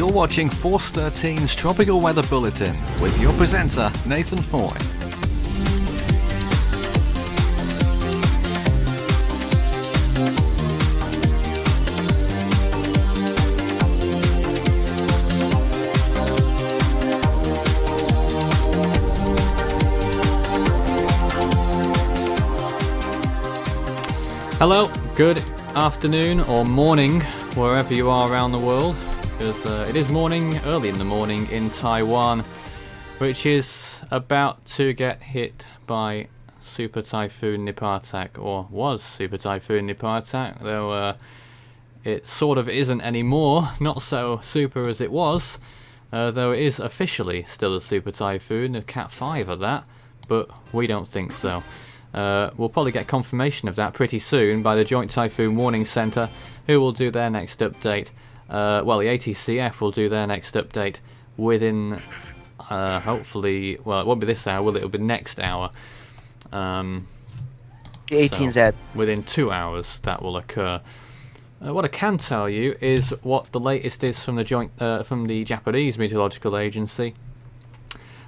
You're watching Force 13's Tropical Weather Bulletin with your presenter, Nathan Foy. Hello, good afternoon or morning wherever you are around the world, because it is morning, early in the morning in Taiwan, which is about to get hit by Super Typhoon Nepartak, or was Super Typhoon Nepartak, though it sort of isn't anymore, not so super as it was, though it is officially still a Super Typhoon, a Cat 5 at that, but we don't think so. We'll probably get confirmation of that pretty soon by the Joint Typhoon Warning Centre, who will do their next update. Well, the ATCF will do their next update within, hopefully, well, it won't be this hour, will it? It'll be next hour. The 18Z. So within 2 hours that will occur. What I can tell you is what the latest is from the Japanese Meteorological Agency.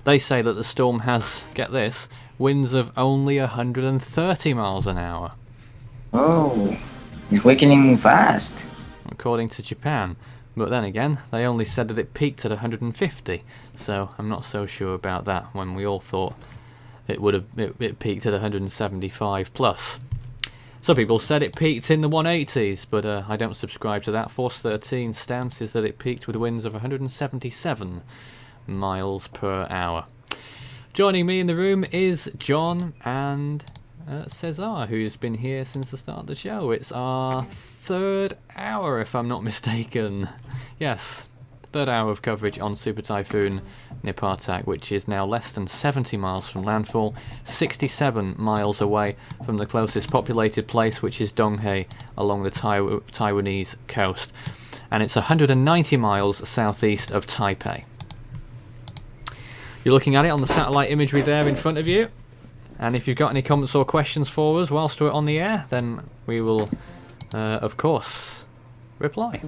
They say that the storm has, get this, winds of only 130 miles an hour. Oh, it's weakening fast. According to Japan. But then again, they only said that it peaked at 150, so I'm not so sure about that, when we all thought it peaked at 175 plus. Some people said it peaked in the 180s, but I don't subscribe to that. Force 13's stance is that it peaked with winds of 177 miles per hour. Joining me in the room is John and Cesar, who's been here since the start of the show. It's our third hour, if I'm not mistaken. Yes, third hour of coverage on Super Typhoon Nepartak, which is now less than 70 miles from landfall, 67 miles away from the closest populated place, which is Donghae, along the Taiwanese coast. And it's 190 miles southeast of Taipei. You're looking at it on the satellite imagery there in front of you, and if you've got any comments or questions for us whilst we're on the air, then we will of course reply.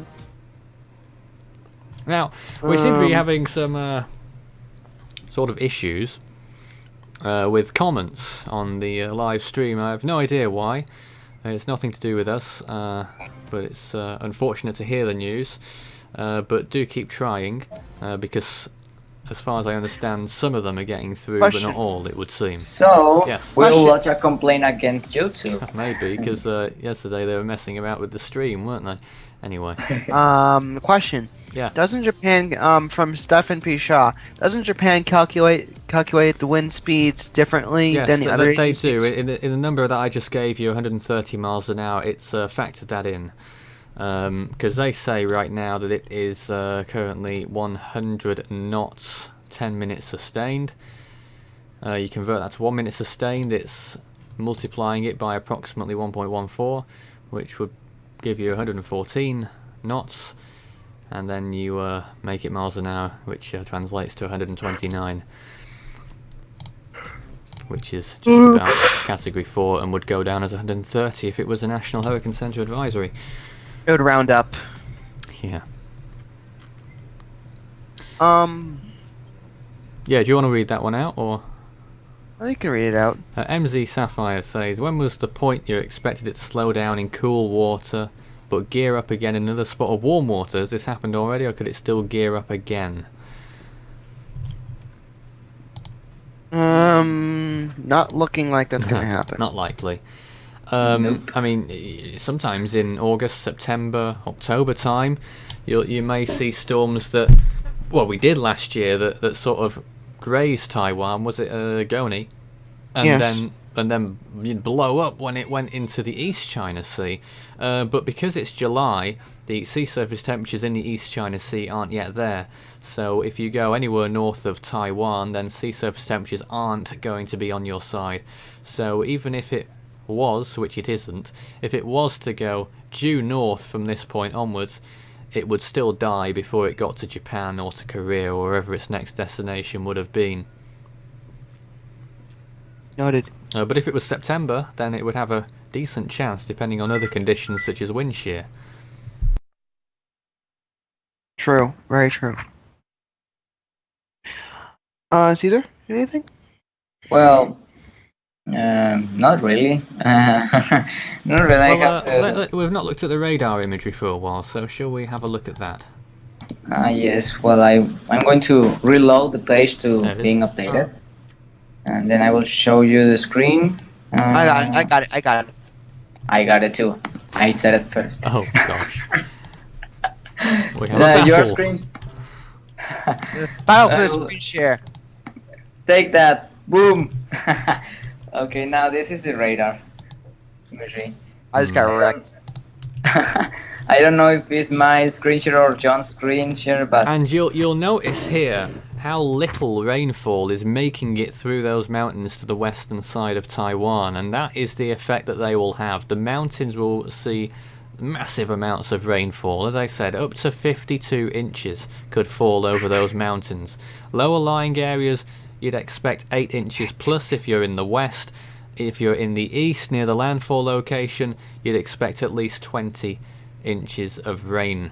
Now, we seem to be having some sort of issues with comments on the live stream. I have no idea why. It's nothing to do with us, but it's unfortunate to hear the news, but do keep trying, because as far as I understand, some of them are getting through, but not all, it would seem. So, yes. we'll lodge a complaint against YouTube. Maybe, because yesterday they were messing about with the stream, weren't they? Anyway. Question. Yeah. Doesn't Japan, from Stephen P. Shaw, doesn't Japan calculate the wind speeds differently than the other they agencies? do. In the number that I just gave you, 130 miles an hour, it's factored that in. Because they say right now that it is currently 100 knots, 10 minutes sustained. You convert that to 1 minute sustained, it's multiplying it by approximately 1.14, which would give you 114 knots, and then you make it miles an hour, which translates to 129, which is just about category 4 and would go down as 130 if it was a National Hurricane Center advisory. It would round up. Yeah. Yeah, do you want to read that one out, or? You can read it out. MZ Sapphire says, when was the point you expected it to slow down in cool water, but gear up again in another spot of warm water? Has this happened already, or could it still gear up again? Not looking like that's going to happen. Not likely. Nope. I mean, sometimes in August, September, October time, you may see storms that, well, we did last year that sort of grazed Taiwan. Was it Goni? And yes. then you'd blow up when it went into the East China Sea. But because it's July, the sea surface temperatures in the East China Sea aren't yet there. So if you go anywhere north of Taiwan, then sea surface temperatures aren't going to be on your side. So even if it was, which it isn't, if it was to go due north from this point onwards, it would still die before it got to Japan or to Korea or wherever its next destination would have been. Noted. But if it was September, then it would have a decent chance, depending on other conditions such as wind shear. True. Very true. Caesar, anything? Well, not really. Not really. I Well, have to. we've not looked at the radar imagery for a while, so shall we have a look at that? Yes. Well, I'm going to reload the page to There it is. being updated, and then I will show you the screen. I got it. I got it. I got it. I got it too. I said it first. Oh gosh. We have a battle. Your screen. Battle for the screen share. Take that. Boom. Okay, now this is the radar imagery. I just got wrecked. I don't know if it's my screen share or John's screen share, but And you'll notice here how little rainfall is making it through those mountains to the western side of Taiwan, and that is the effect that they will have. The mountains will see massive amounts of rainfall. As I said, up to 52 inches could fall over those mountains. Lower lying areas, you'd expect 8 inches plus if you're in the west. If you're in the east near the landfall location, you'd expect at least 20 inches of rain,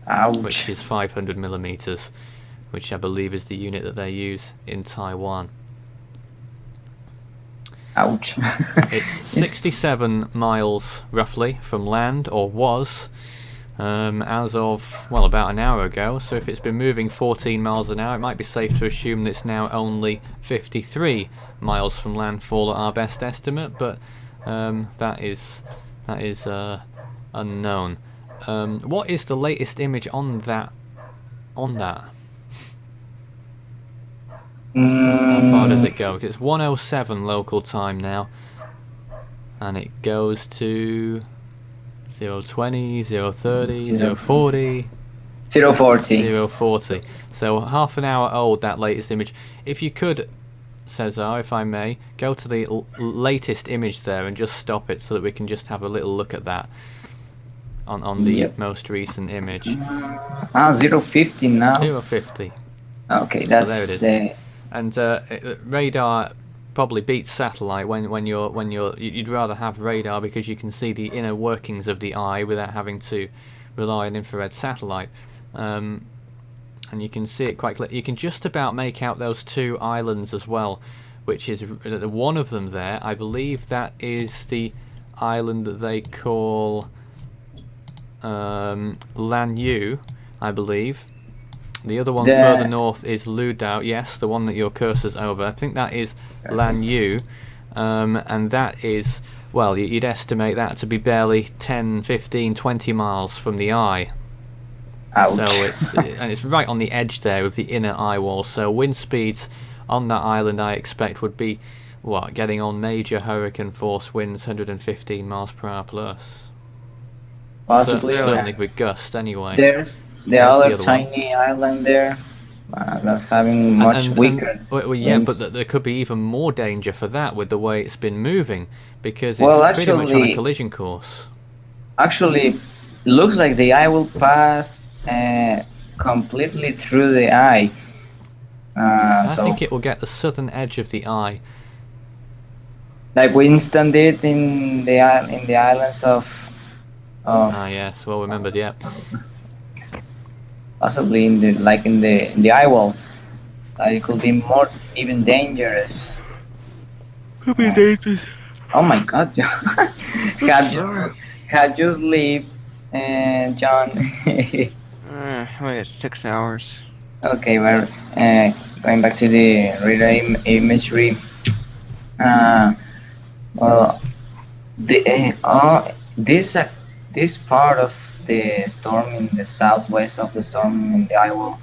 ouch. which is 500 millimeters, which I believe is the unit that they use in Taiwan. Ouch. It's 67 miles roughly from land, or was, as of, well, about an hour ago. So if it's been moving 14 miles an hour, it might be safe to assume that it's now only 53 miles from landfall at our best estimate, but that is unknown. What is the latest image on that? How far does it go? It's 1:07 local time now, and it goes to 0:20, 0:30, 0:40, 040. 0:40. So half an hour old, that latest image. If you could, Cesar, if I may, go to the latest image there and just stop it so that we can just have a little look at that on the Yep. most recent image. 050 now. 0:50. Okay, that's there it is. the. And radar probably beats satellite when you'd rather have radar because you can see the inner workings of the eye without having to rely on infrared satellite, and you can see it quite clearly. You can just about make out those two islands as well, which is one of them there. I believe that is the island that they call Lan Yu, I believe. The other one further north is Ludao, yes, the one that your cursor's over. I think that is Lan Yu, and that is, well, you'd estimate that to be barely 10, 15, 20 miles from the eye. Ouch. So it's right on the edge there of the inner eye wall. So wind speeds on that island, I expect, would be, what, getting on major hurricane force winds, 115 miles per hour plus. Possibly. Certainly with gusts, anyway. There's the That's other the other tiny island there that's having much weaker. Well, yeah, winds. but there could be even more danger for that with the way it's been moving, because it's Well, pretty much on a actually- collision course. Actually, it looks like the eye will pass completely through the eye. I So, think it will get the southern edge of the eye. like Winston did in the islands of Ah, yes, well remembered, yeah. possibly in the eye wall. It could be more even dangerous. Could be dangerous. Oh my God, John! had you sleep, John? Wait, 6 hours. Okay, we're going back to the radar imagery. Well, this part of the storm in the southwest of the storm in the eye wall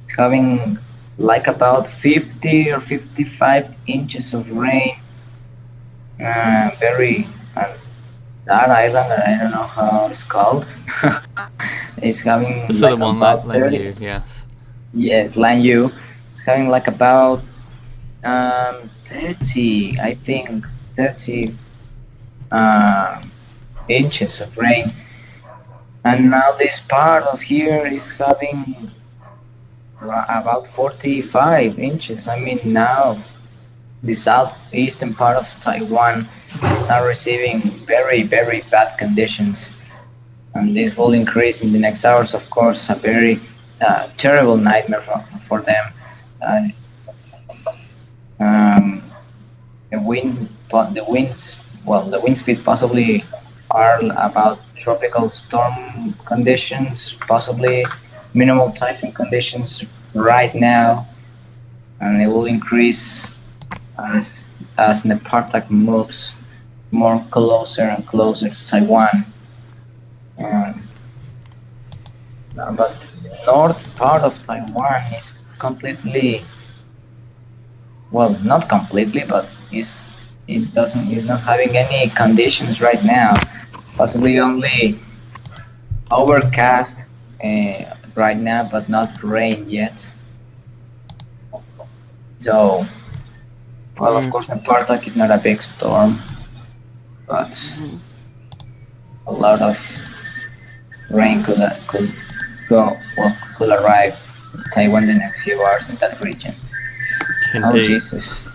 is having like about 50 or 55 inches of rain. That island, I don't know how it's called, is having The southern one, about Lan 30. Yu, yes. Yes, Lan Yu. It's having like about 30, I think, 30 inches of rain. And now this part of here is having about 45 inches. I mean, now the southeastern part of Taiwan is now receiving very, very bad conditions. and this will increase in the next hours. Of course, a very terrible nightmare for them. Uh, um, the winds, well, the wind speeds possibly are about tropical storm conditions, possibly minimal typhoon conditions right now, and it will increase as Nepartak moves more closer and closer to Taiwan. Um, but the north part of Taiwan is completely, well, not completely, but it's not having any conditions right now. Possibly only overcast right now, but not rain yet. So, well, of course, Nepartak is not a big storm, but a lot of rain could go, well, could arrive in Taiwan the next few hours in that region. Oh, Indeed. Jesus.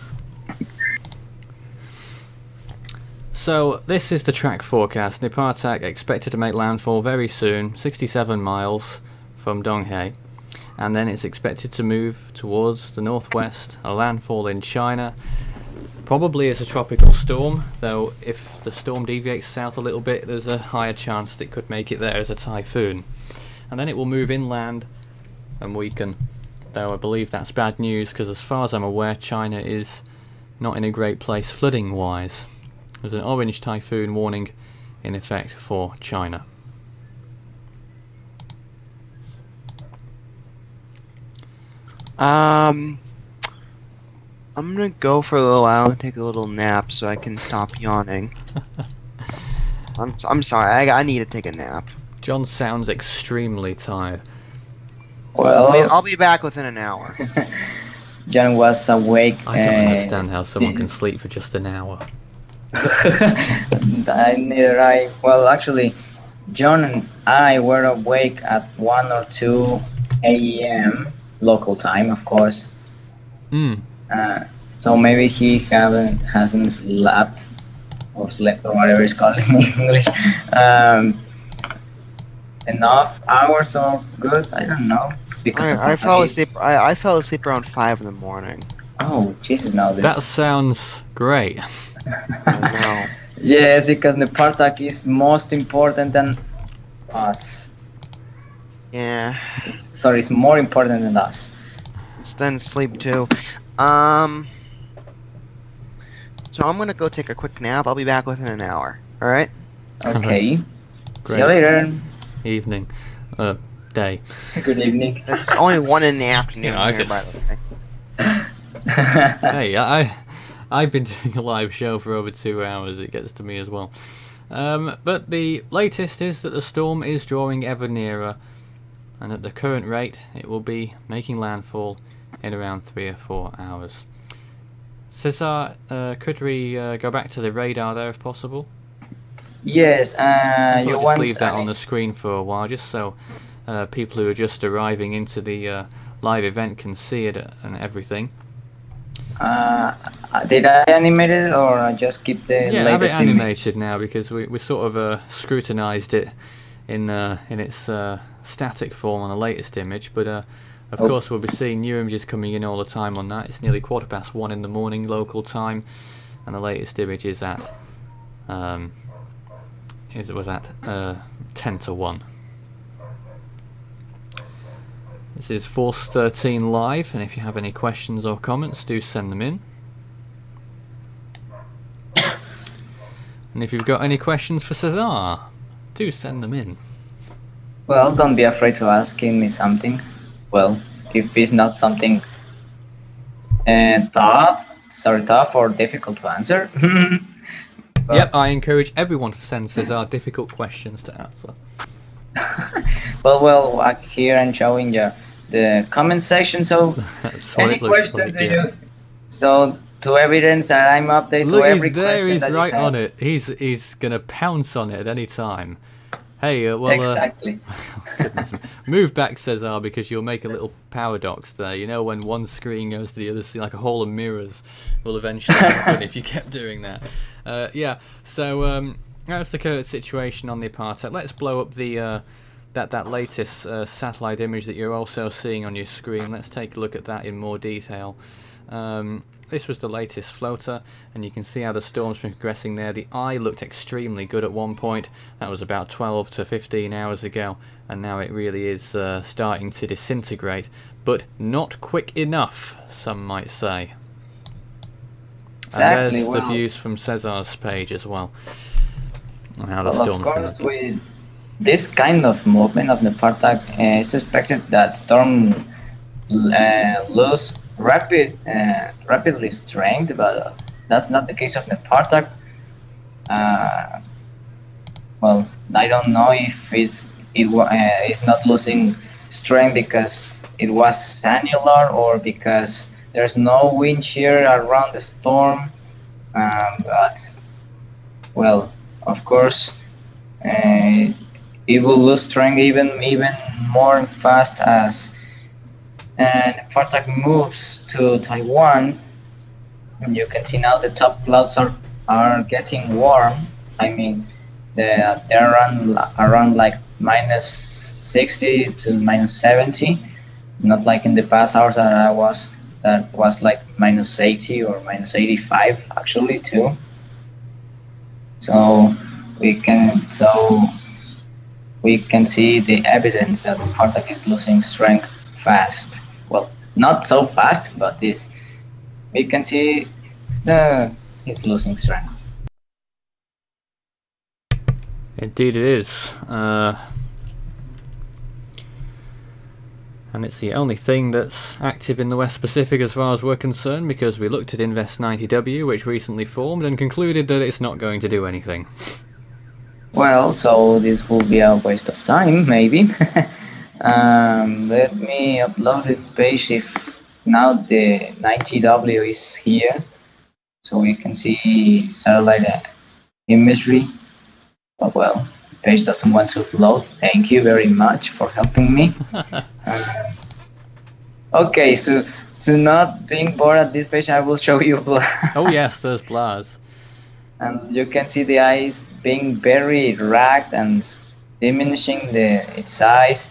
So this is the track forecast. Nepartak expected to make landfall very soon, 67 miles from Donghae, and then it's expected to move towards the northwest, a landfall in China, probably as a tropical storm, though if the storm deviates south a little bit, there's a higher chance that it could make it there as a typhoon. And then it will move inland and weaken, though I believe that's bad news because as far as I'm aware, China is not in a great place flooding wise. There's an orange typhoon warning in effect for China. I'm gonna go for a little while and take a little nap so I can stop yawning. I'm sorry, I need to take a nap. John sounds extremely tired. Well, I'll be back within an hour. John was awake. I don't understand how someone can sleep for just an hour. Neither I. Well, actually, John and I were awake at 1 or 2 a.m. local time, of course. So maybe he hasn't slept or whatever it's called in English. Enough hours or good? I don't know. It's because I fell asleep. I fell asleep around 5 in the morning. Oh Jesus! Now this. That sounds great. I know. Yes, because the Nepartak is most important than us. Yeah. It's more important than us. It's then sleep too. So I'm gonna go take a quick nap. I'll be back within an hour. All right. Okay. See you Great. later. Evening. Day. Good evening. It's only 1 in the afternoon Yeah, I here, by just- the way. Hey, I've been doing a live show for over 2 hours. It gets to me as well. But the latest is that the storm is drawing ever nearer, and at the current rate, it will be making landfall in around 3 or 4 hours. Cesar, could we go back to the radar there if possible? Yes. I'll You just want leave that on the screen for a while, just so people who are just arriving into the live event can see it and everything. Did I animate it or just keep the Yeah, have it latest image? animated now because we sort of scrutinized it in its static form on the latest image, but of course we'll be seeing new images coming in all the time on that. It's nearly 1:15 in the morning local time, and the latest image is at 10 to 1. This is Force 13 live, and if you have any questions or comments, do send them in. And if you've got any questions for Cesar, do send them in. Well, don't be afraid to ask me something. Well, if it's not something tough or difficult to answer. But- Yep, I encourage everyone to send Cesar difficult questions to answer. Well, here I'm showing you the comment section. So That's what any it looks questions like. do Yeah. you? So to evidence that I'm updated Look, to every he's there. question He's that you right have. on it. He's gonna pounce on it at any time. Hey, well, Exactly. goodness me. Move back, Cesar, because you'll make a little paradox there. You know, when one screen goes to the other, like a hole of mirrors will eventually happen if you kept doing that. Yeah. So that's the current situation on the Nepartak. Let's blow up the that latest satellite image that you're also seeing on your screen. Let's take a look at that in more detail. This was the latest floater, and you can see how the storm's been progressing there. The eye looked extremely good at one point. That was about 12 to 15 hours ago, and now it really is starting to disintegrate, but not quick enough, some might say. Exactly. And there's Well, the views from Cesar's page as well. And how the well, of storm's been course, looking. with this kind of movement of Nepartak, it's expected that storm lose rapidly strength, but that's not the case of Nepartak. Uh, well, I don't know if it's not losing strength because it was annular or because there's no wind shear around the storm. But well, of course, it will lose strength even more fast as Nepartak moves to Taiwan. And you can see now the top clouds are getting warm. I mean, they're around like minus 60 to minus 70, not like in the past hours that was like minus 80 or minus 85 actually too. So we can see the evidence that Nepartak is losing strength fast. Well, not so fast, but we can see he's losing strength. Indeed it is. And it's the only thing that's active in the West Pacific as far as we're concerned, because we looked at Invest 90W, which recently formed, and concluded that it's not going to do anything. Well, so this will be a waste of time, maybe. Let me upload this page if now the 90W is here, so we can see satellite imagery. Oh, well, the page doesn't want to load. Thank you very much for helping me. Okay, so to not being bored at this page, I will show you Oh yes, there's Blaz. and you can see the eyes being very ragged and diminishing its size.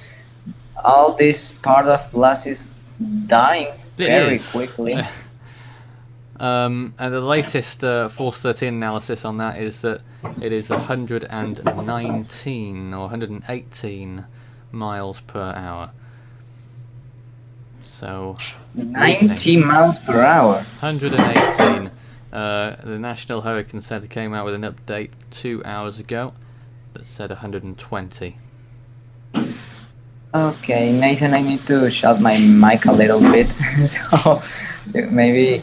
All this part of glass is dying very quickly. And the latest Force 13 analysis on that is that it is 119 or 118 miles per hour. So 90 miles per hour. 118. The National Hurricane Center came out with an update 2 hours ago that said 120. Okay, Nathan, I need to shut my mic a little bit, so maybe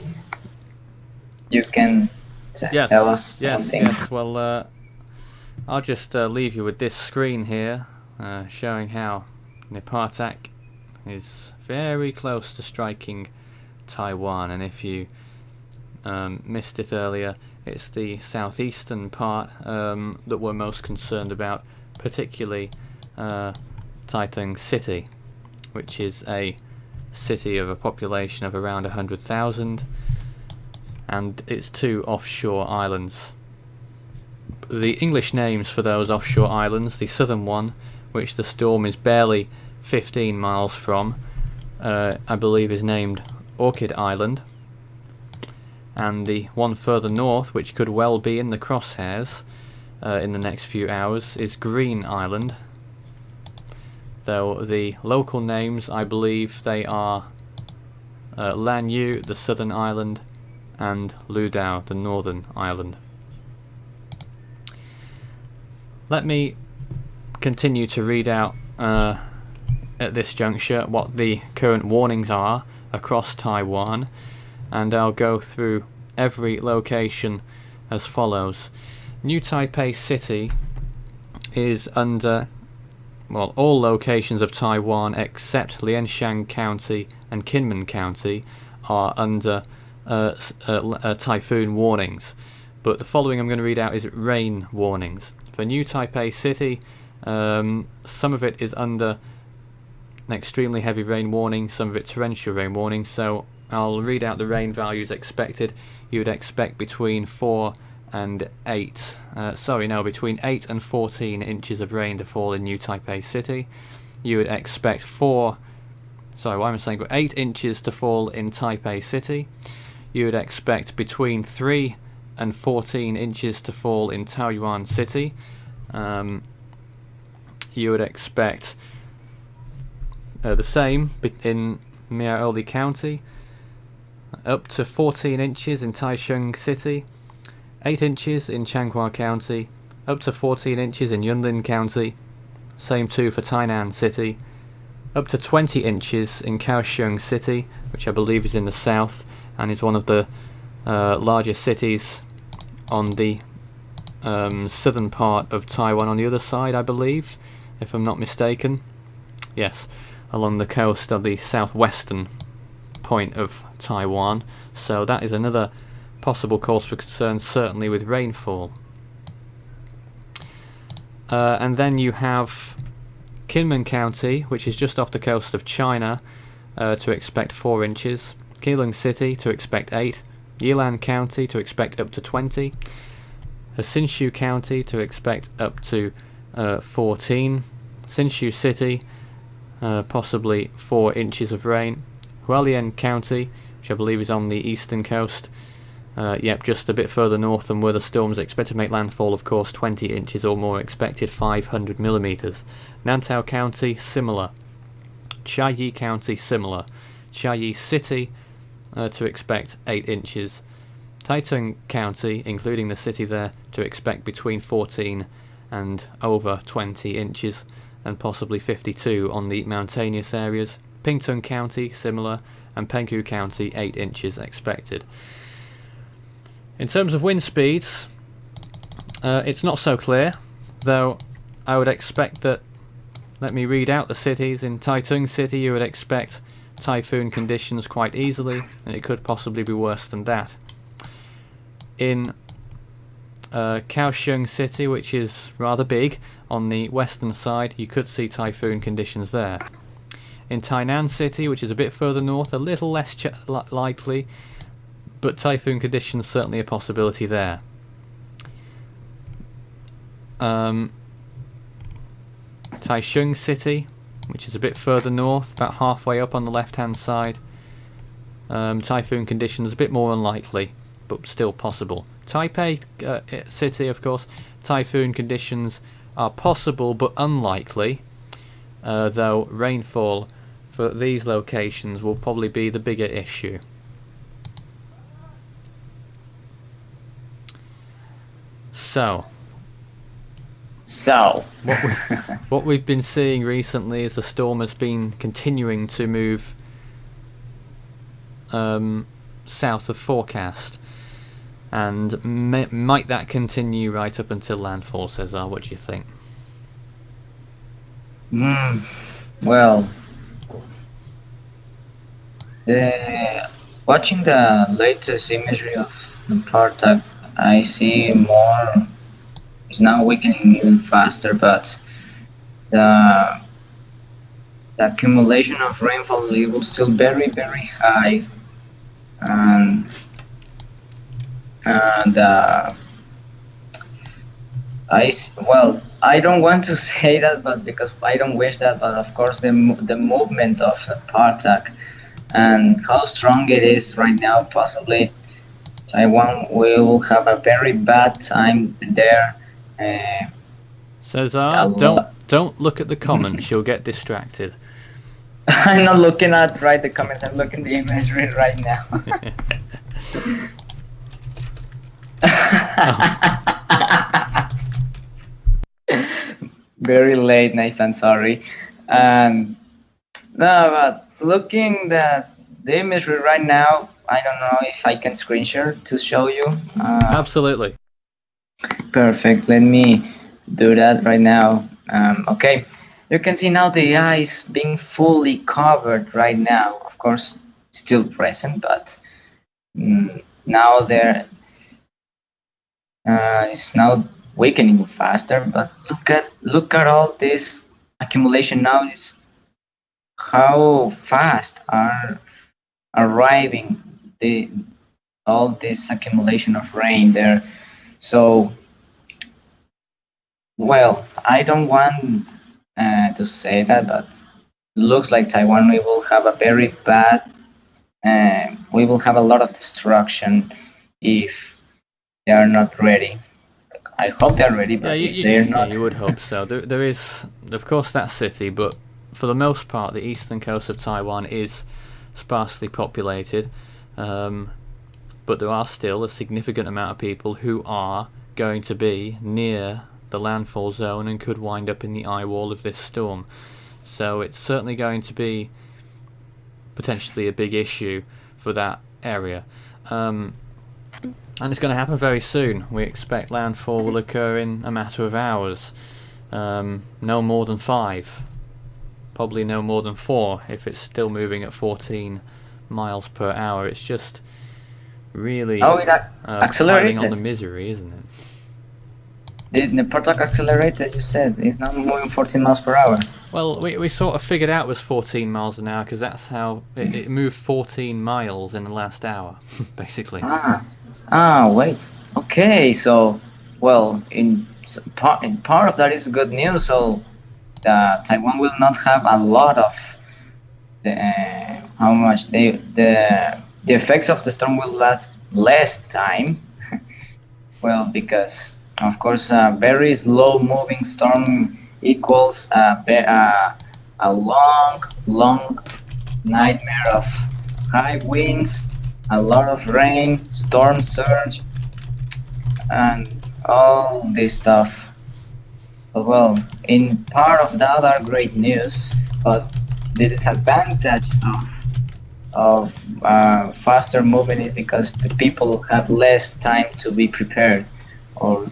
you can tell us something. Yes. Well, I'll just leave you with this screen here, showing how Nepartak is very close to striking Taiwan, and if you missed it earlier, it's the southeastern part that we're most concerned about, particularly Taitung City, which is a city of a population of around 100,000, and its 2 offshore islands. The English names for those offshore islands, the southern one, which the storm is barely 15 miles from, I believe is named Orchid Island, and the one further north, which could well be in the crosshairs in the next few hours, is Green Island, though the local names, I believe they are Lan Yu, the southern island, and Ludao, the northern island. Let me continue to read out at this juncture what the current warnings are across Taiwan, and I'll go through every location as follows. New Taipei City is under, well, all locations of Taiwan except Lianshan County and Kinmen County are under typhoon warnings, but the following I'm going to read out is rain warnings. For New Taipei City, some of it is under an extremely heavy rain warning, some of it torrential rain warning, so I'll read out the rain values expected. You would expect between 4 and 8, between 8 and 14 inches of rain to fall in New Taipei City. You would expect 8 inches to fall in Taipei City. You would expect between 3 and 14 inches to fall in Taoyuan City. You would expect the same in Miaoli County, up to 14 inches in Taichung City, 8 inches in Changhua County, up to 14 inches in Yunlin County, same too for Tainan City, up to 20 inches in Kaohsiung City, which I believe is in the south and is one of the largest cities on the southern part of Taiwan, on the other side, I believe, if I'm not mistaken. Yes, along the coast of the southwestern point of Taiwan. So that is another possible cause for concern, certainly with rainfall. And then you have Kinmen County, which is just off the coast of China, to expect 4 inches. Keelung City to expect 8. Yilan County to expect up to 20. Hsinchu County to expect up to 14. Hsinchu City, possibly 4 inches of rain. Hualien County, which I believe is on the eastern coast, just a bit further north than where the storm is expected to make landfall, of course, 20 inches or more expected, 500 millimeters. Nantao County, similar. Chiayi County, similar. Chiayi City, to expect 8 inches. Taitung County, including the city there, to expect between 14 and over 20 inches, and possibly 52 on the mountainous areas. Pingtung County, similar, and Penghu County, 8 inches expected. In terms of wind speeds, it's not so clear, though I would expect that, let me read out the cities. In Taitung City you would expect typhoon conditions quite easily, and it could possibly be worse than that. In Kaohsiung City, which is rather big on the western side, you could see typhoon conditions there. In Tainan City, which is a bit further north, a little less likely, but typhoon conditions certainly a possibility there. Taichung City, which is a bit further north, about halfway up on the left-hand side, typhoon conditions a bit more unlikely, but still possible. Taipei City, of course, typhoon conditions are possible but unlikely, though rainfall for these locations will probably be the bigger issue. So what we've been seeing recently is the storm has been continuing to move south of forecast, and might that continue right up until landfall, Cesar? What do you think? Well, watching the latest imagery of Nepartak, I see more. It's now weakening even faster, but the accumulation of rainfall levels still very, very high, and I don't want to say that, but because I don't wish that, but of course the movement of the Nepartak and how strong it is right now, possibly Taiwan will have a very bad time there. Cesar, don't look at the comments. You'll get distracted. I'm not looking at the comments. I'm looking at the imagery right now. Very late, Nathan. Sorry. No, but looking the imagery right now, I don't know if I can screen share to show you. Absolutely. Perfect. Let me do that right now. Okay. You can see now the ice being fully covered right now. Of course, still present, but now it's now weakening faster. But look at all this accumulation now. Is how fast are arriving all this accumulation of rain there. So, well, I don't want to say that, but looks like Taiwan we will have a very bad. We will have a lot of destruction if they are not ready. I hope they're ready, Yeah, but if they're yeah, not, you would hope so. There is, of course, that city, but for the most part, the eastern coast of Taiwan is sparsely populated. But there are still a significant amount of people who are going to be near the landfall zone and could wind up in the eye wall of this storm. So it's certainly going to be potentially a big issue for that area. And it's going to happen very soon. We expect landfall will occur in a matter of hours. No more than 5. Probably no more than 4 if it's still moving at 14 miles per hour. It's just really oh, it piling accelerated. on the misery, isn't it? The Nepartak accelerated. You said it's now moving 14 miles per hour. Well, we sort of figured out it was 14 miles an hour because that's how it moved 14 miles in the last hour, basically. Wait. Okay, so well, in part of that is good news. So Taiwan will not have a lot of the how much the effects of the storm will last less time. Well, because of course a very slow moving storm equals a long nightmare of high winds, a lot of rain, storm surge, and all this stuff. But well, in part of that are great news, but the disadvantage of faster movement is because the people have less time to be prepared or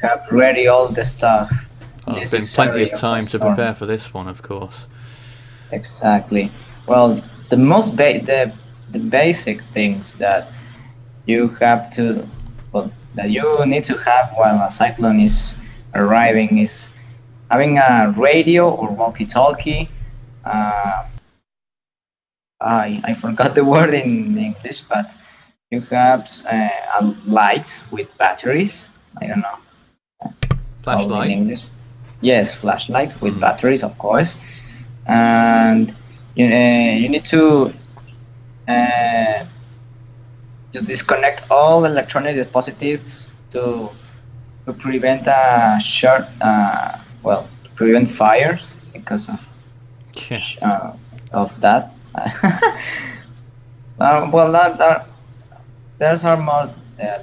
have ready all the stuff. There's been plenty of necessary time the to storm. prepare for this one, of course. Exactly. Well, the most the basic things that you have to that you need to have while a cyclone is arriving is having a radio or walkie-talkie. I forgot the word in English, but you have lights with batteries. I don't know how in Flashlight. English. Yes, flashlight with batteries, of course, and you need uh, to disconnect all electronic dispositives to prevent a short well to prevent fires because Yeah. of that. Well, there's are more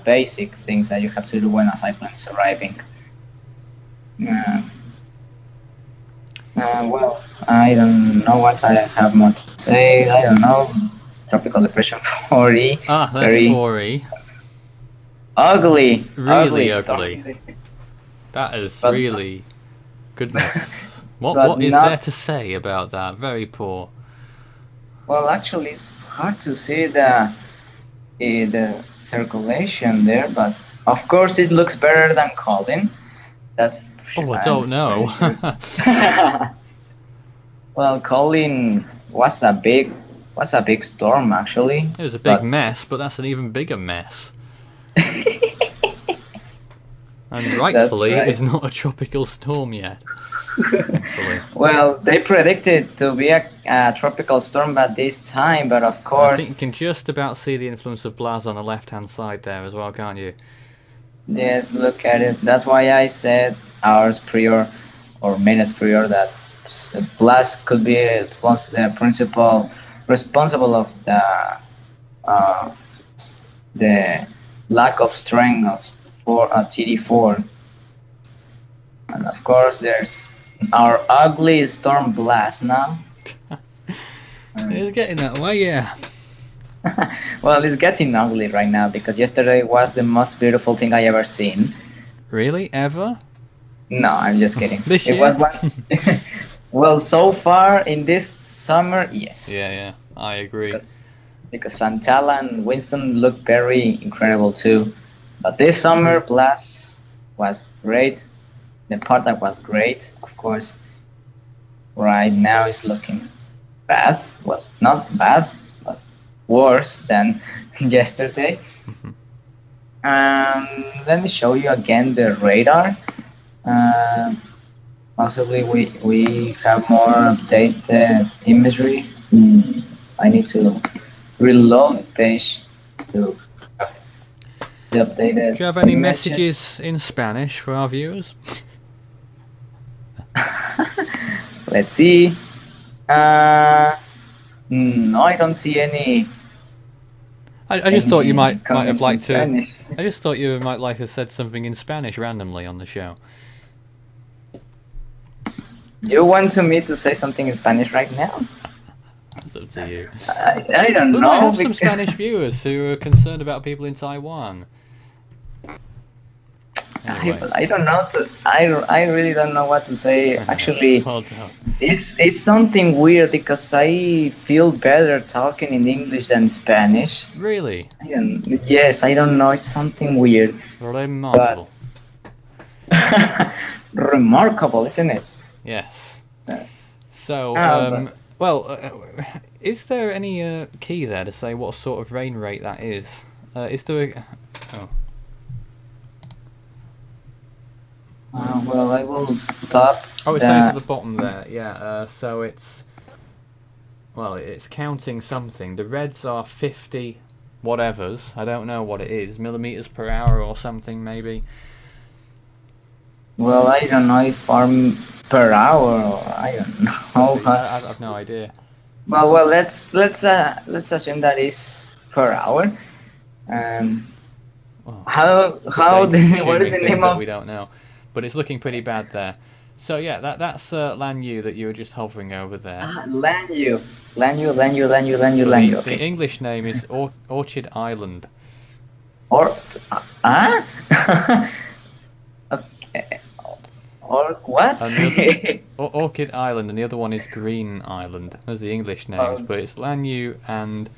basic things that you have to do when a cyclone is arriving. Uh, well, I don't know what I have more to say. I don't know. Tropical depression 4E. Ah, that's Very 4E. ugly. Really storm. ugly. That is But- really goodness. But What is not- there to say about that? Very poor. Well, actually, it's hard to see the circulation there, but of course it looks better than Colin. That's Oh, I I'm don't know. pretty sure. Well, Colin was a big storm actually. It was a big but- mess, but that's an even bigger mess. And rightfully, right. it is not a tropical storm yet. Thankfully. Well, they predicted to be a tropical storm at this time, but of I course, think you can just about see the influence of Blas on the left-hand side there as well, can't you? yes, look at it. That's why I said hours prior or minutes prior that blast could be the principal responsible of uh, the lack of strength of TD4. And of course, there's our ugly storm blast now. It's getting that way, yeah. Well, it's getting ugly right now because yesterday was the most beautiful thing I ever seen. Really? Ever? No, I'm just kidding. This It year? was one. Well, so far in this summer, yes. Yeah, I agree. Because Fantala and Winston look very incredible too. But this summer, Blast was great. The part that was great, of course. Right now it's looking bad. Well, not bad, but worse than yesterday. Let me show you again the radar. Uh, Possibly we have more updated imagery. I need to reload the page to have the updated Do you have any images. messages in Spanish for our viewers? Let's see. No, I don't see any. I just thought you might have comments in liked to. Spanish. I just thought you might like to have said something in Spanish randomly on the show. Do you want me to say something in Spanish right now? It's up to you. I don't We know. might have some because- Spanish viewers who are concerned about people in Taiwan. Anyway, I don't know. I really don't know what to say. Actually, well done. it's something weird because I feel better talking in English than Spanish. Really Yes, I don't know. It's something weird. remarkable. Remarkable, isn't it? Yes. So, is there any key there to say what sort of rain rate that is? Is there a... Oh. Well, I will stop. Oh, it says at the bottom there. Yeah. So it's... Well, it's counting something. The reds are 50 whatevers. I don't know what it is. Millimeters per hour or something, maybe. Well, I don't know if per hour or I don't know. I have no idea. Well, let's assume that is per hour. Oh, How Dave's what is the assuming name things that of? we don't know, but it's looking pretty bad there. So yeah, that's Lanyu that you were just hovering over there. Lanyu. The Okay. English name is Orchid Island. Or okay. Or what? And Orchid Island, and the other one is Green Island. Those are the English names, but it's Lanyu and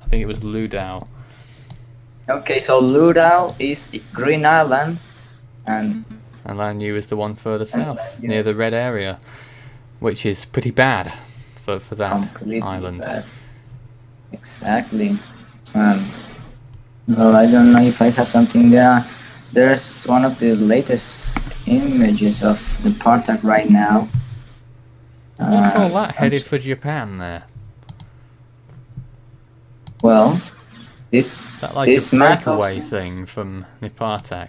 I think it was Ludao. Okay, so Ludao is Green Island, and And Lanyu is the one further south, Lanyu. near the red area, which is pretty bad for that completely island. bad. Exactly. Well, I don't know if I have something there. There's one of the latest images of the Nepartak right now. What's all that I'm headed for Japan there? Well, this Is that like this a mass of- breakaway thing from Nepartak?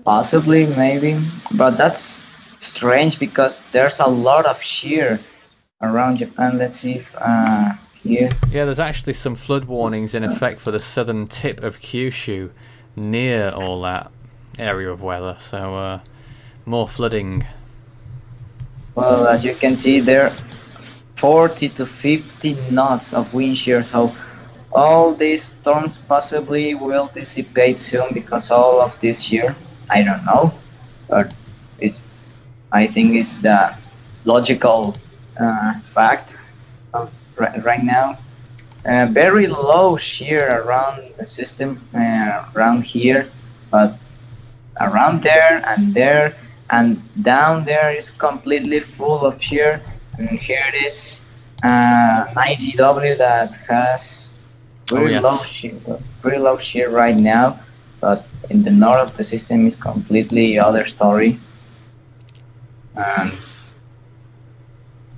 possibly, maybe, but that's strange because there's a lot of shear around Japan. Let's see if here. Yeah, there's actually some flood warnings in effect for the southern tip of Kyushu, near all that area of weather. So more flooding. Well, as you can see, there 40 to 50 knots of wind shear. So all these storms possibly will dissipate soon because all of this shear. I don't know, but I think it's the logical fact of right now. Very low shear around the system, around here, but around there and down there is completely full of shear. And here it is, IGW that has very low shear right now, but in the north of the system is completely other story.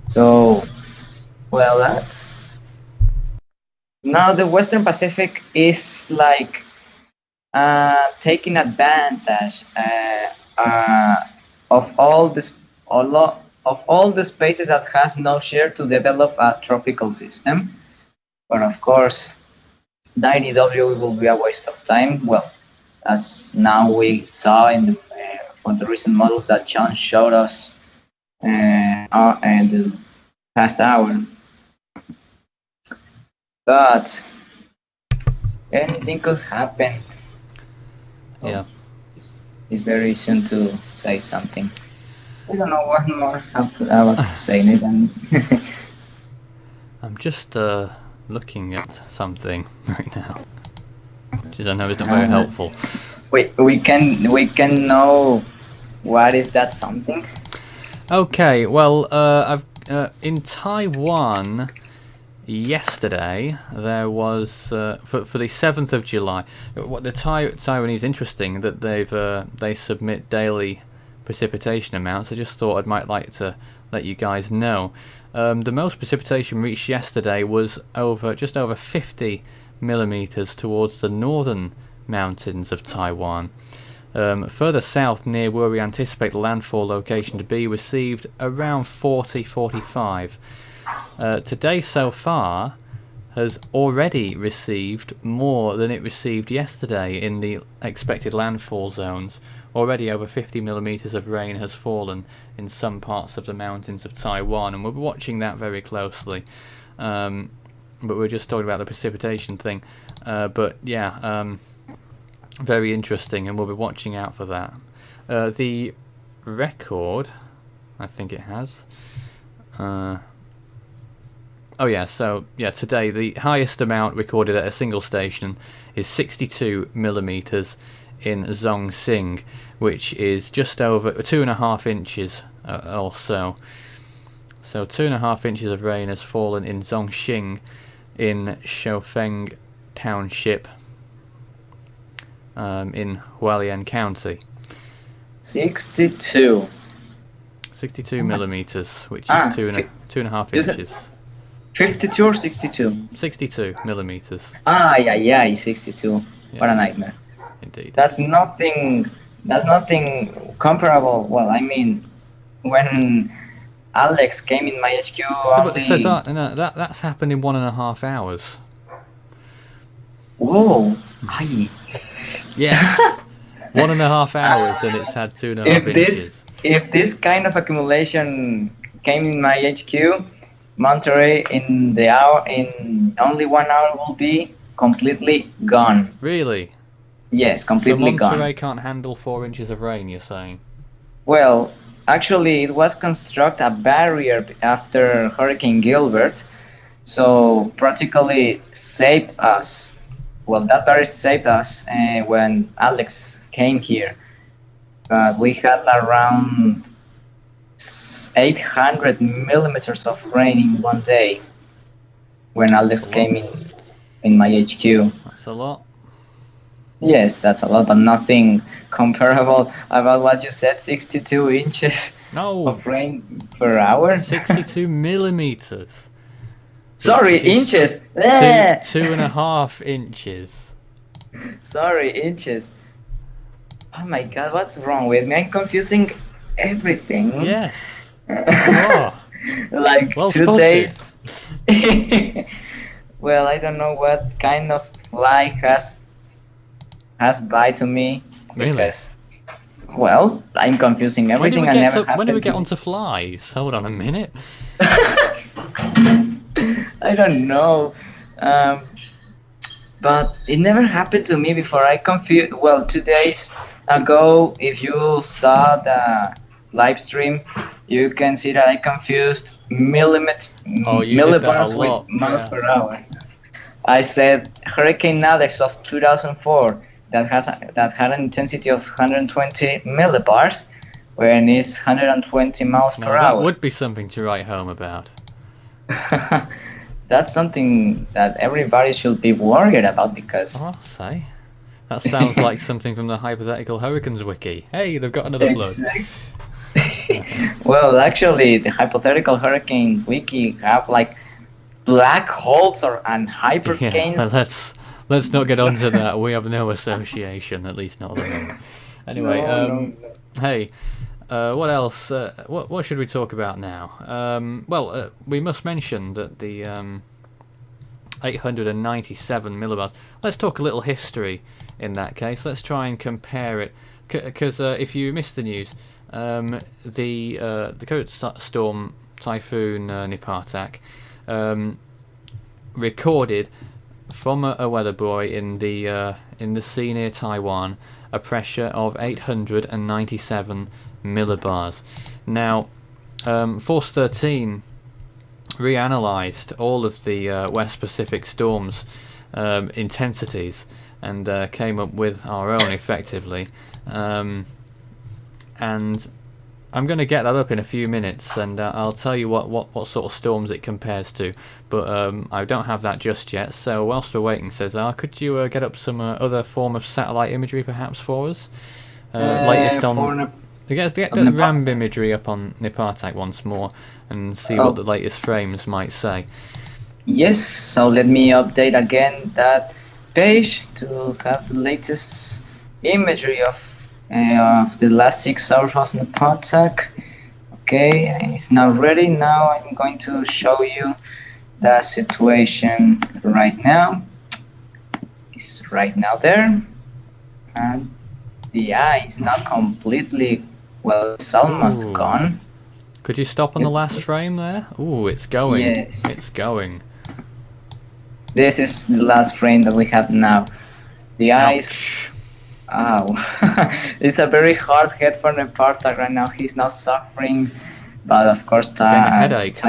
So, well, that's now the Western Pacific is like taking advantage of all this of all the spaces that has no shear to develop a tropical system. But of course, the IDW will be a waste of time. Well, as now we saw in the from the recent models that John showed us in the past hour. But anything could happen. Yeah. It's very soon to say something. I don't know what more I have to say, Nathan. I'm just looking at something right now, which is I know is not very helpful. we can know what is that something. Okay, well, I've in Taiwan, yesterday there was for the 7th of July. What the Taiwanese interesting that they submit daily precipitation amounts. I just thought I might like to let you guys know. The most precipitation reached yesterday was just over 50 millimeters towards the northern mountains of Taiwan. Further south, near where we anticipate the landfall location to be, received around 40-45. Today so far has already received more than it received yesterday in the expected landfall zones. Already over 50 millimeters of rain has fallen in some parts of the mountains of Taiwan, and we'll be watching that very closely. But we're just talking about the precipitation thing. But yeah, very interesting, and we'll be watching out for that. The record, I think it has. Oh yeah, so yeah, today the highest amount recorded at a single station is 62 millimeters in Zhongsing, which is just over 2.5 inches or so. So 2.5 inches of rain has fallen in Zhongxing in Shofeng Township in Hualien County. 62 millimeters, which is 2.5 inches. 52 or 62? 62 millimeters. Yeah, 62. Yeah. What a nightmare. Indeed. That's nothing comparable. Well, I mean, when Alex came in my HQ But it says that's happened in 1.5 hours. Whoa. Yes. 1.5 hours, and it's had 2.5 inches. If this kind of accumulation came in my HQ, Monterey in only 1 hour will be completely gone. Really? Yes, completely gone. So Monterey can't handle 4 inches of rain, you're saying? Well, actually, it was construct a barrier after Hurricane Gilbert, so practically saved us. Well, that barrier saved us when Alex came here. But we had around 800 millimeters of rain in one day when Alex came in my HQ. That's a lot. Yes, that's a lot, but nothing comparable about what you said, 62 inches of rain per hour. 62 millimeters. Sorry, inches. 2.5 inches. Sorry, inches. Oh my god, what's wrong with me? I'm confusing everything. Yes. Oh. Like well 2 spotted. days. Well, I don't know what kind of fly has by to me. Really? Because, well, I'm confusing everything. When do we get onto flies? Hold on a minute. I don't know. But it never happened to me before. I confused. Well, 2 days ago, if you saw the live stream, you can see that I confused millibars with miles per hour. I said Hurricane Alex of 2004 that had an intensity of 120 millibars, when it's 120 miles per hour. That would be something to write home about. That's something that everybody should be worried about, because... I'll say. That sounds like something from the Hypothetical Hurricanes wiki. Hey, they've got another plug. Well, actually, the Hypothetical Hurricanes wiki have like black holes and hypercanes. Yeah, let's not get onto that. We have no association, at least not at the moment. Anyway, No. hey, what else? What should we talk about now? Well, we must mention that the 897 millibars. Let's talk a little history in that case. Let's try and compare it, because if you missed the news, the current storm Typhoon Nepartak recorded from a weather buoy in the sea near Taiwan a pressure of 897 millibars. Now, Force 13 reanalyzed all of the West Pacific storms intensities and came up with our own effectively, and I'm going to get that up in a few minutes, and I'll tell you what sort of storms it compares to. But I don't have that just yet. So whilst we're waiting, Cesar, could you get up some other form of satellite imagery perhaps for us? Latest on. Get the RAM imagery up on Nepartak once more and see what the latest frames might say. Yes, so let me update again that page to have the latest imagery of the last 6 hours of Nepartak. Okay, it's now ready. Now I'm going to show you the situation right now. It's right now there, and the eye is not completely, well, it's almost gone. Could you stop on the last frame there? Ooh, it's going. Yes. It's going. This is the last frame that we have now. The eyes. Ow. It's a very hard hit for Nepartak right now. He's not suffering, but of course, getting a headache.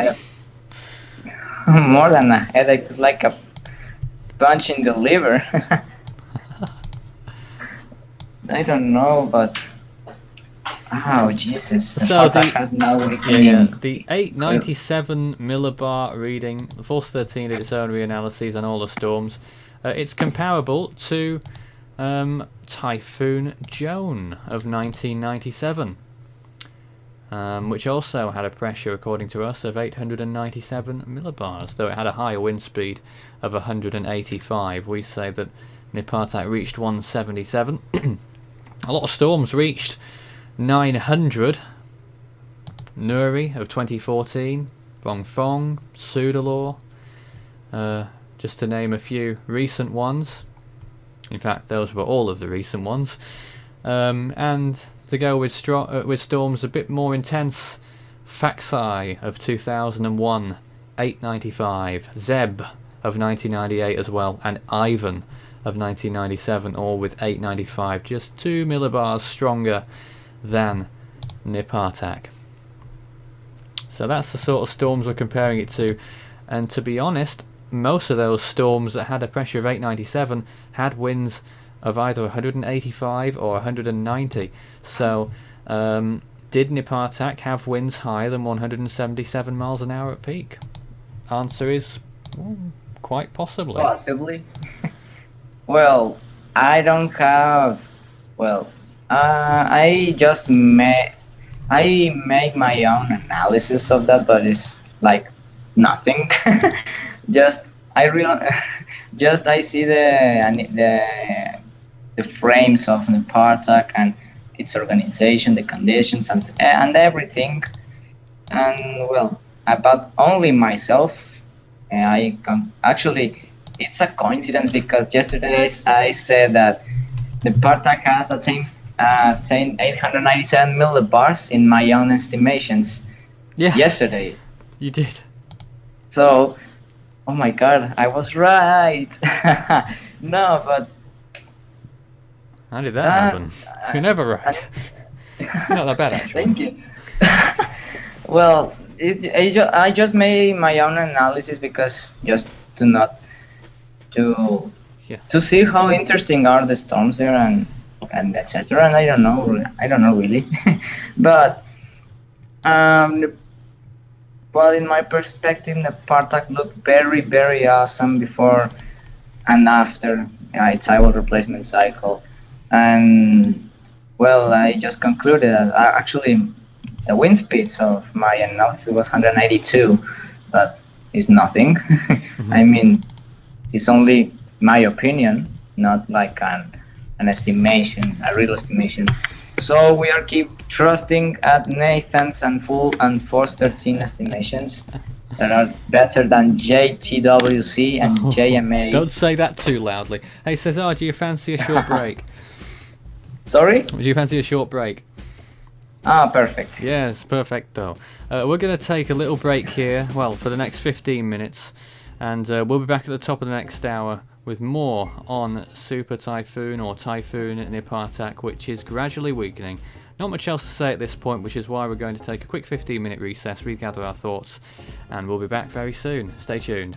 More than a headache, it's like a punch in the liver. I don't know, but oh Jesus! So has now the 897 millibar reading, the Force 13 did its own reanalyses on all the storms. It's comparable to Typhoon Joan of 1997, which also had a pressure, according to us, of 897 millibars, though it had a higher wind speed of 185. We say that Nepartak reached 177. A lot of storms reached 900. Nuri of 2014, Bongfong, Sudalor, just to name a few recent ones. In fact, those were all of the recent ones. And to go with storms a bit more intense, Faxai of 2001, 895, Zeb of 1998 as well, and Ivan of 1997, all with 895, just 2 millibars stronger than Nepartak. So that's the sort of storms we're comparing it to, and to be honest, most of those storms that had a pressure of 897 had winds of either 185 or 190. So did Nepartak have winds higher than 177 miles an hour at peak? Answer is quite possibly. Possibly. Well, I don't have. Well, I make my own analysis of that, but it's like nothing. I see the frames of Nepartak and its organization, the conditions, and everything. And well, about only myself, actually, it's a coincidence because yesterday I said that Nepartak has attained 897 millibars in my own estimations. Yeah. Yesterday. You did. So, oh my God, I was right. No, but how did that happen? You're never right. You're not that bad, actually. Thank you. Well, I just made my own analysis because just to see how interesting are the storms there and etc. And I don't know really, but in my perspective, Nepartak looked very, very awesome before and after its idle replacement cycle. And well, I just concluded that actually the wind speeds of my analysis was 192, but it's nothing. I mean, it's only my opinion, not like an estimation, a real estimation. So we are keep trusting at Nathan's and Full and Force 13 estimations that are better than JTWC and JMA. Don't say that too loudly. Hey Cesar, do you fancy a short break? Sorry? Do you fancy a short break? Perfect. Yes, perfecto. We're going to take a little break here, well, for the next 15 minutes, and we'll be back at the top of the next hour with more on Super Typhoon or Typhoon Nepartak, which is gradually weakening. Not much else to say at this point, which is why we're going to take a quick 15-minute recess, regather our thoughts, and we'll be back very soon. Stay tuned.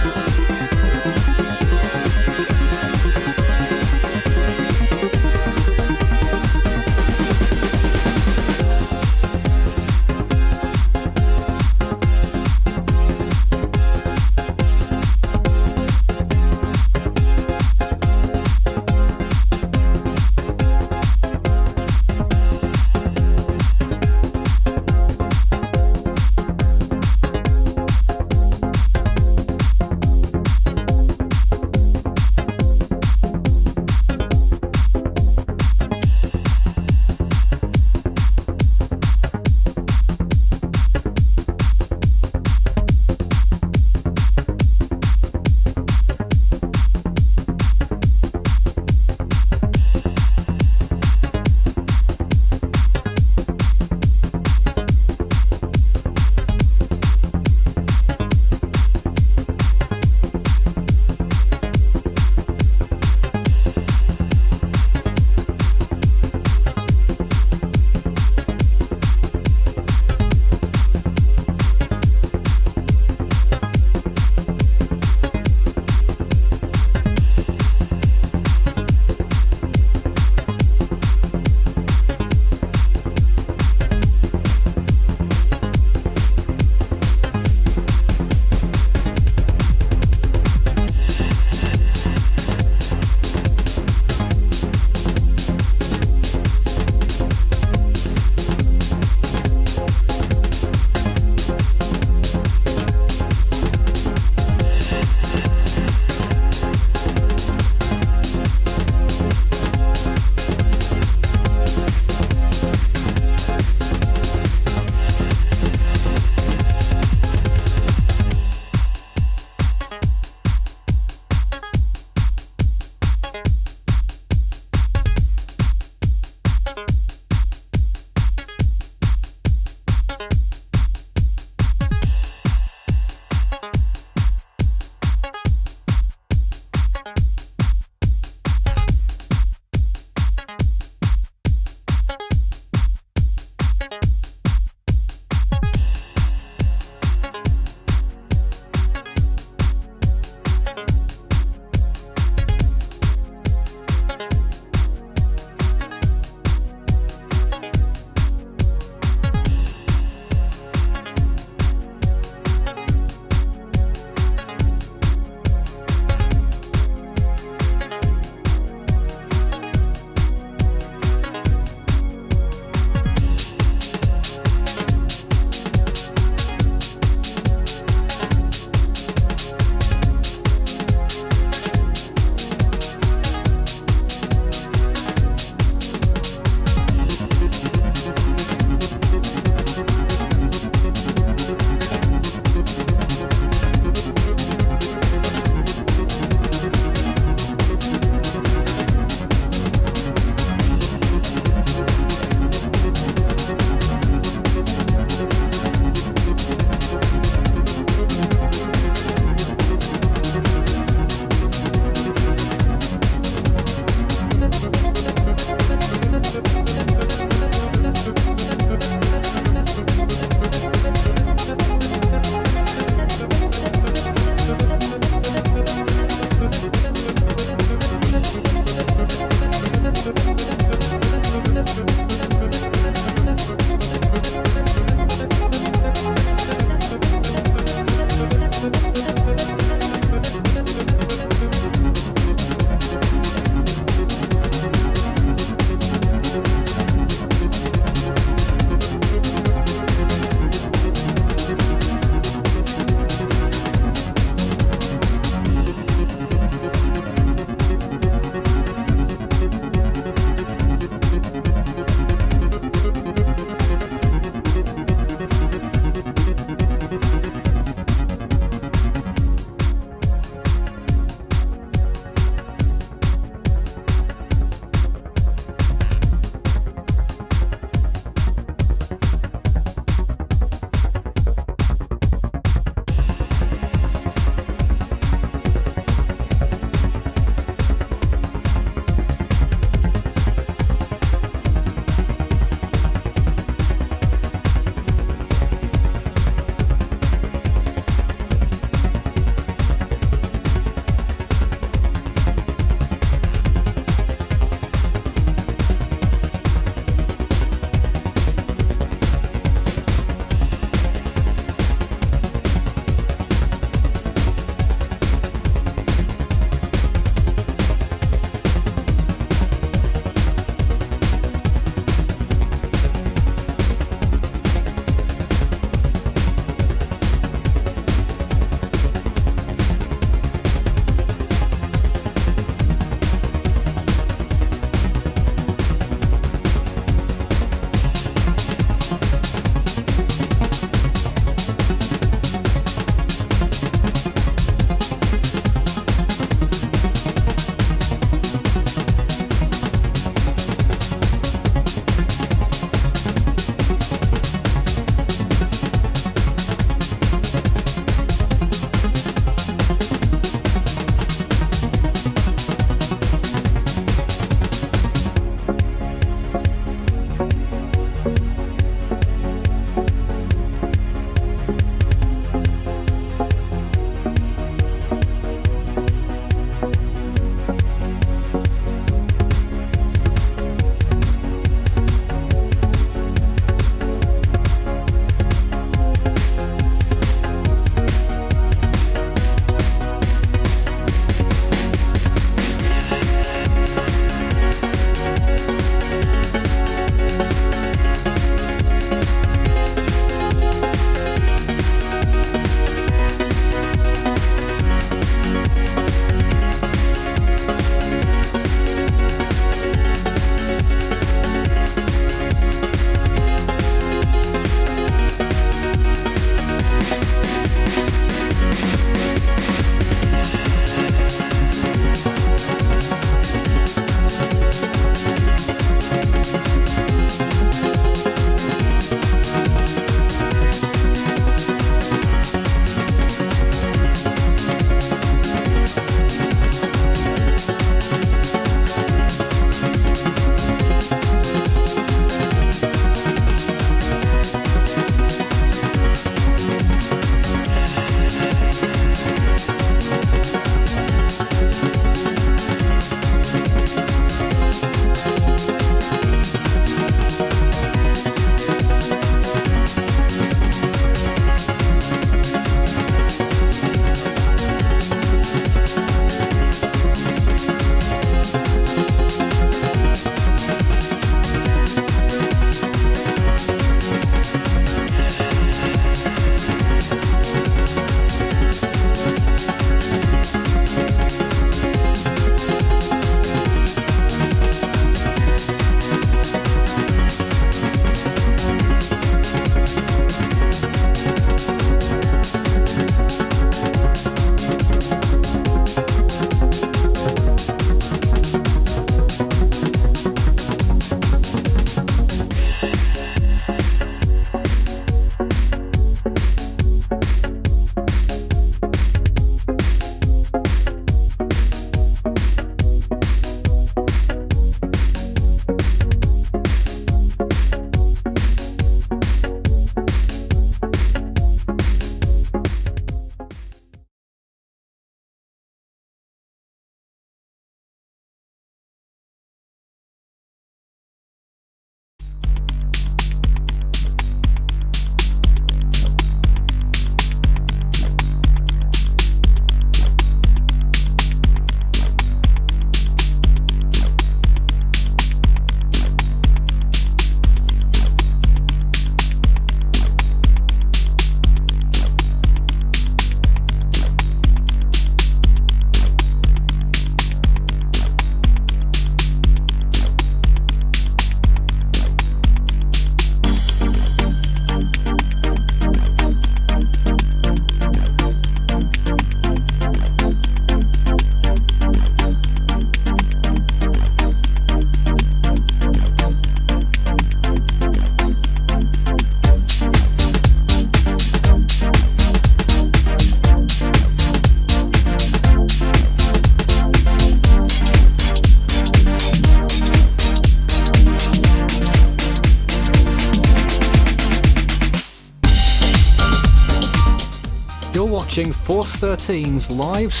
watching Force 13's live